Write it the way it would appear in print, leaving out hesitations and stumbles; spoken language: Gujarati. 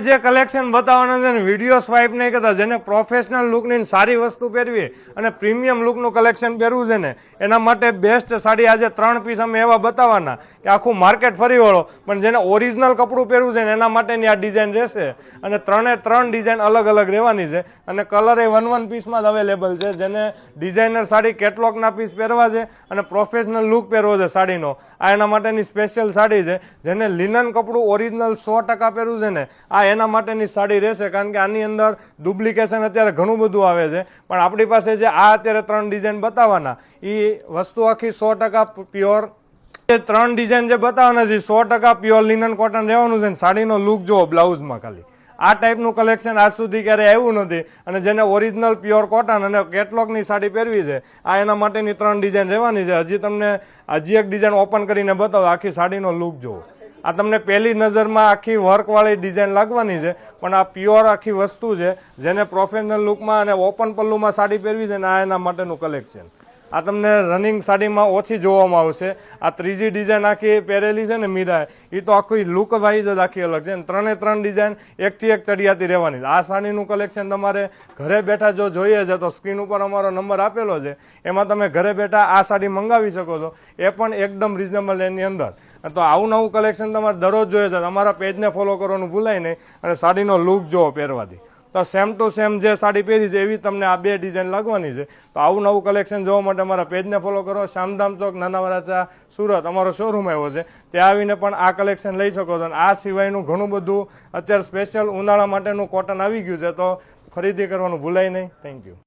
જે કલેક્શન બતાવવાના છે ને વિડીયો સ્વાઇપ નહીં કરતા, જેને પ્રોફેશનલ લુકની સારી વસ્તુ પહેરવી અને પ્રીમિયમ લુકનું કલેક્શન પહેરવું છે ને એના માટે બેસ્ટ સાડી આજે 3 પીસ અમે એવા બતાવવાના કે આખું માર્કેટ ફરી વળો, પણ જેને ઓરિજિનલ કપડું પહેરવું છે ને એના માટેની આ ડિઝાઇન રહેશે અને 3 ડિઝાઇન અલગ અલગ રહેવાની છે અને કલર એ 1 પીસમાં જ અવેલેબલ છે. જેને ડિઝાઇનર સાડી કેટલોગના પીસ પહેરવા છે અને પ્રોફેશનલ લુક પહેરવો છે સાડીનો, આ એના માટેની સ્પેશિયલ સાડી છે. જેને લિનન કપડું ઓરિજિનલ 100% પહેરવું છે ને આ એના માટેની સાડી રહેશે, કારણ કે આની અંદર ડુપ્લિકેશન અત્યારે ઘણું બધું આવે છે. પણ આપણી પાસે જે આ અત્યારે 3 ડિઝાઇન બતાવવાના એ વસ્તુ આખી 100% પ્યોર. જે 3 ડિઝાઇન જે બતાવવાના છે 100% પ્યોર લિનન કોટન રહેવાનું છે. સાડીનો લુક જુઓ બ્લાઉઝમાં, ખાલી આ ટાઈપનું કલેક્શન આજ સુધી ક્યારે આવ્યું નથી. અને જેને ઓરિજિનલ પ્યોર કોટન અને કેટલોગની સાડી પહેરવી છે આ એના માટેની 3 ડિઝાઇન રહેવાની છે. હજી એક ડિઝાઇન ઓપન કરીને બતાવો, આખી સાડીનો લુક જુઓ. આ તમને પહેલી નજરમાં આખી વર્કવાળી ડિઝાઇન લાગવાની છે, પણ આ પ્યોર આખી વસ્તુ છે. જેને પ્રોફેશનલ લુકમાં અને ઓપન પલ્લુમાં સાડી પહેરવી છે ને આ એના માટેનું કલેક્શન. આ તમને રનિંગ સાડીમાં ઓછી જોવામાં આવશે. આ ત્રીજી ડિઝાઇન આખી પહેરેલી છે ને મીરા, એ તો આખી લુક વાઇઝ જ આખી અલગ છે. 3 ડિઝાઇન એકથી એક ચડિયાતી રહેવાની છે. આ સાડીનું કલેક્શન તમારે ઘરે બેઠા જો જોઈએ છે તો સ્ક્રીન ઉપર અમારો નંબર આપેલો છે, એમાં તમે ઘરે બેઠા આ સાડી મંગાવી શકો છો, એ પણ એકદમ રિઝનેબલ એની અંદર. તો આવું નવું કલેક્શન તમારે દરરોજ જોઈએ છે, તમારા પેજને ફોલો કરવાનું ભૂલાય નહીં અને સાડીનો લુક જોવો પહેરવાથી. તો સેમ ટુ સેમ જે સાડી પહેરી છે એવી તમને આ 2 ડિઝાઇન લાગવાની છે. તો આવું નવું કલેક્શન જોવા માટે અમારા પેજને ફોલો કરો. શામધામ ચોક, નાના વરાછા, સુરત અમારો શોરૂમ આવ્યો છે, ત્યાં આવીને પણ આ કલેક્શન લઈ શકો છો. અને આ સિવાયનું ઘણું બધું અત્યારે સ્પેશિયલ ઉનાળા માટેનું કોટન આવી ગયું છે, તો ખરીદી કરવાનું ભૂલાય નહીં. Thank you.